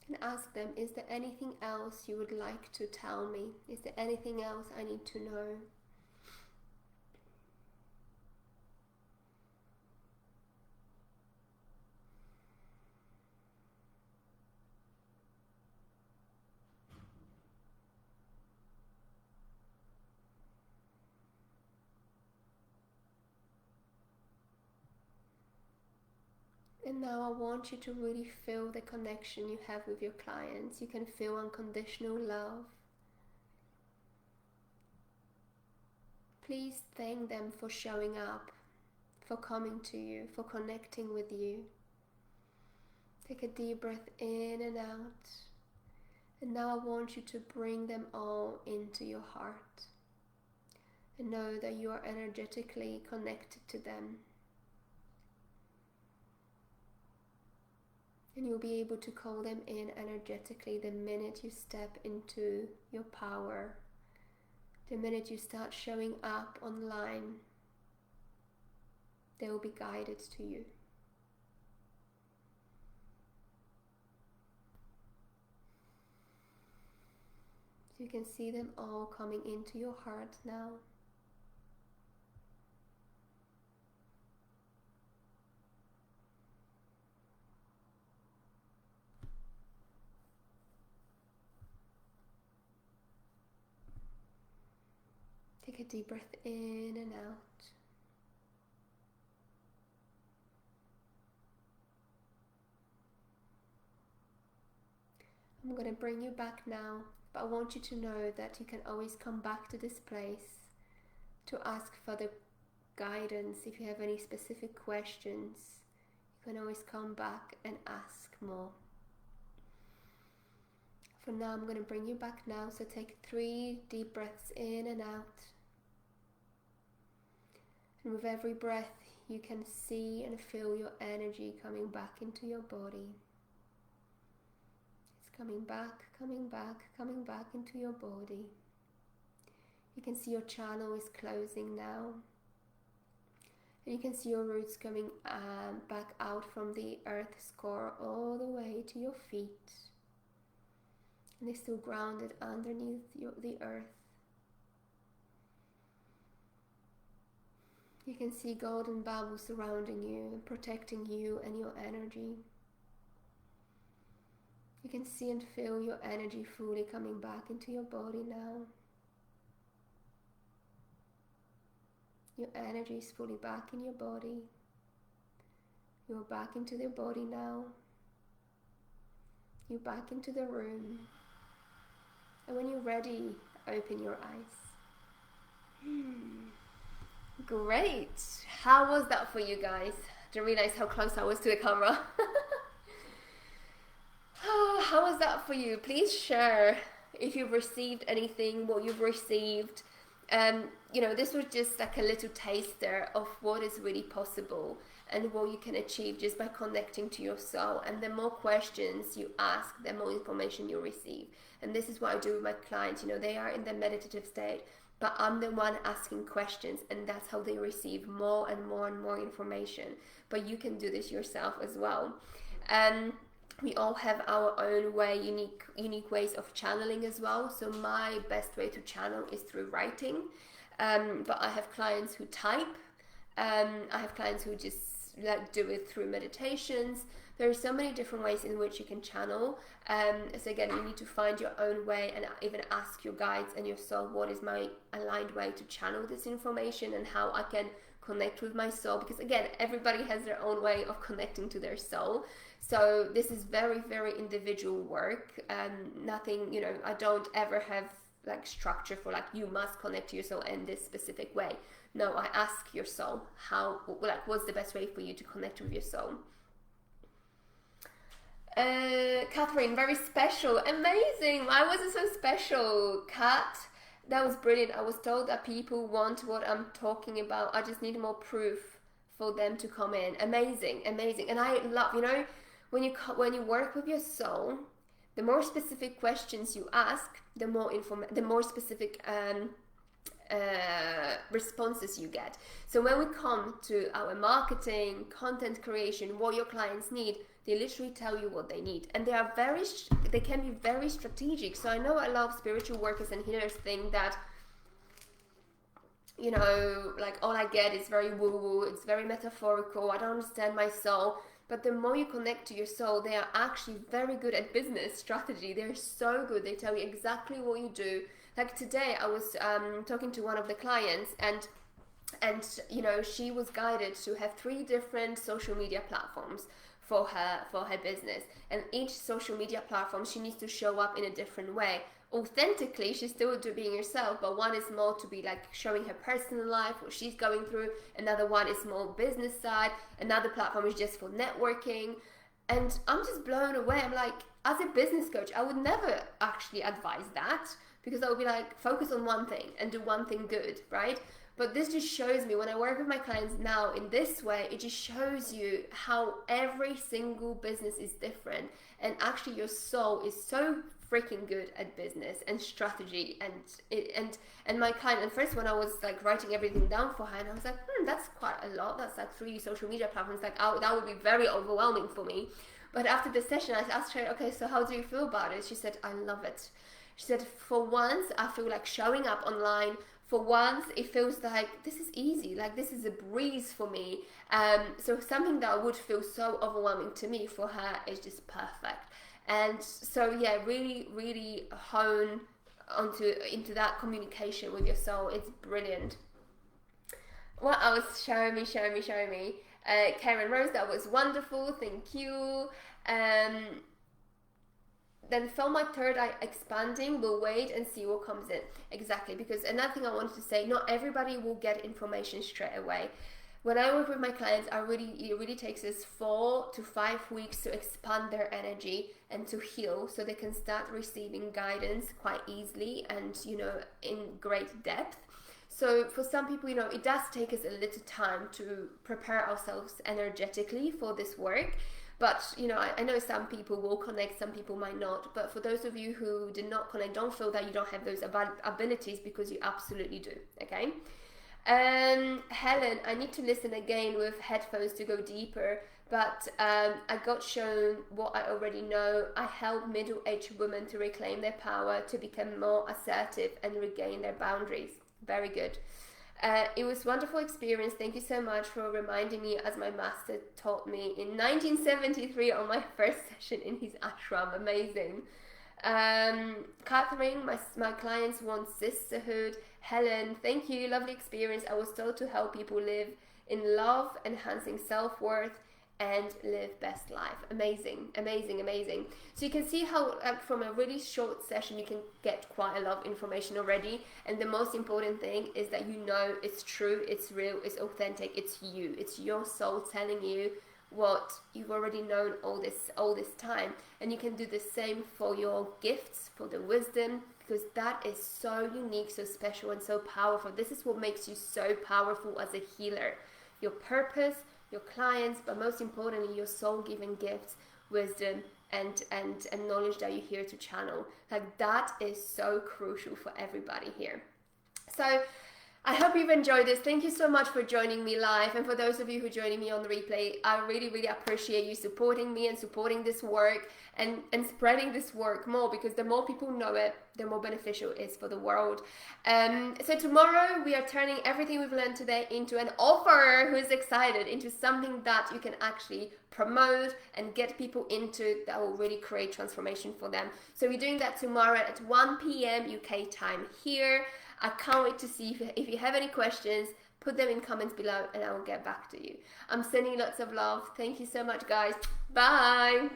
And ask them, is there anything else you would like to tell me? Is there anything else I need to know? And now I want you to really feel the connection you have with your clients. You can feel unconditional love. Please thank them for showing up, for coming to you, for connecting with you. Take a deep breath in and out. And now I want you to bring them all into your heart. And know that you are energetically connected to them. And you'll be able to call them in energetically the minute you step into your power, the minute you start showing up online. They will be guided to you. So you can see them all coming into your heart now. Take a deep breath in and out. I'm going to bring you back now, but I want you to know that you can always come back to this place to ask further guidance. If you have any specific questions, you can always come back and ask more. For now, I'm going to bring you back now, so take 3 deep breaths in and out. And with every breath, you can see and feel your energy coming back into your body. It's coming back, coming back, coming back into your body. You can see your channel is closing now. And you can see your roots coming back out from the earth's core all the way to your feet. And they're still grounded underneath the earth. You can see golden bubbles surrounding you and protecting you and your energy. You can see and feel your energy fully coming back into your body now. Your energy is fully back in your body. You're back into the body now. You're back into the room. And when you're ready, open your eyes. Great. How was that for you guys? Didn't realize how close I was to the camera. How was that for you? Please share if you've received anything, what you've received. This was just like a little taster of what is really possible and what you can achieve just by connecting to your soul. And the more questions you ask, the more information you receive. And this is what I do with my clients. They are in the meditative state, but I'm the one asking questions, and that's how they receive more and more and more information. But you can do this yourself as well. We all have our own way, unique ways of channeling as well. So my best way to channel is through writing. But I have clients who type. I have clients who just do it through meditations. There are so many different ways in which you can channel. So again, you need to find your own way and even ask your guides and your soul, what is my aligned way to channel this information and how I can connect with my soul. Because again, everybody has their own way of connecting to their soul. So this is very, very individual work. Nothing, I don't ever have like structure for like, you must connect to your soul in this specific way. No, I ask your soul, what's the best way for you to connect with your soul? Catherine, very special. Amazing. Why was it so special? Kat, that was brilliant. I was told that people want what I'm talking about. I just need more proof for them to come in. Amazing, amazing. And I love, when you work with your soul, the more specific questions you ask, the more specific responses you get. So when we come to our marketing, content creation, what your clients need, they literally tell you what they need, and they can be very strategic. So I know a lot of spiritual workers and healers think that like all I get is very woo-woo, it's very metaphorical, I don't understand my soul. But the more you connect to your soul, they are actually very good at business strategy. They're so good. They tell you exactly what you do. Like today, I was talking to one of the clients, and she was guided to have 3 different social media platforms for her business. And each social media platform, she needs to show up in a different way. Authentically, she's still being herself, but one is more to be like showing her personal life, what she's going through. Another one is more business side. Another platform is just for networking. And I'm just blown away. I'm like, as a business coach, I would never actually advise that, because I would be like, focus on one thing and do one thing good, right? But this just shows me, when I work with my clients now in this way, it just shows you how every single business is different. And actually your soul is so freaking good at business and strategy. And my client, and first when I was like writing everything down for her, and I was like, that's quite a lot. That's like 3 social media platforms. Like, that would be very overwhelming for me. But after the session, I asked her, okay, so how do you feel about it? She said, I love it. She said, for once, I feel like showing up online. For once, it feels like this is easy, like this is a breeze for me. So something that would feel so overwhelming to me, for her is just perfect. And so yeah, really, really hone into that communication with your soul. It's brilliant. What else? Show me. Karen Rose, that was wonderful. Thank you. Then felt my third eye expanding. We'll wait and see what comes in. Exactly, because another thing I wanted to say, not everybody will get information straight away. When I work with my clients, it really takes us 4 to 5 weeks to expand their energy and to heal, so they can start receiving guidance quite easily and, in great depth. So for some people, it does take us a little time to prepare ourselves energetically for this work. But, I know some people will connect, some people might not. But for those of you who did not connect, don't feel that you don't have those abilities, because you absolutely do, okay? Helen, I need to listen again with headphones to go deeper. But I got shown what I already know. I help middle-aged women to reclaim their power, to become more assertive and regain their boundaries. Very good. It was a wonderful experience. Thank you so much for reminding me, as my master taught me in 1973 on my first session in his ashram. Amazing. Catherine, my clients want sisterhood. Helen, thank you. Lovely experience. I was told to help people live in love, enhancing self-worth, and live best life. Amazing. So you can see how from a really short session you can get quite a lot of information already, and the most important thing is that it's true, it's real, it's authentic, it's you, it's your soul telling you what you've already known all this time. And you can do the same for your gifts, for the wisdom, because that is so unique, so special, and so powerful. This is what makes you so powerful as a healer. Your purpose, your clients, but most importantly, your soul-giving gifts, wisdom, and knowledge that you're here to channel. Like, that is so crucial for everybody here. So I hope you've enjoyed this. Thank you so much for joining me live. And for those of you who are joining me on the replay, I really, really appreciate you supporting me and supporting this work and spreading this work more, because the more people know it, the more beneficial it is for the world. So tomorrow we are turning everything we've learned today into an offer. Who's excited? Into something that you can actually promote and get people into, that will really create transformation for them. So we're doing that tomorrow at 1 p.m. UK time here. I can't wait to see if you have any questions. Put them in comments below and I will get back to you. I'm sending lots of love. Thank you so much, guys. Bye.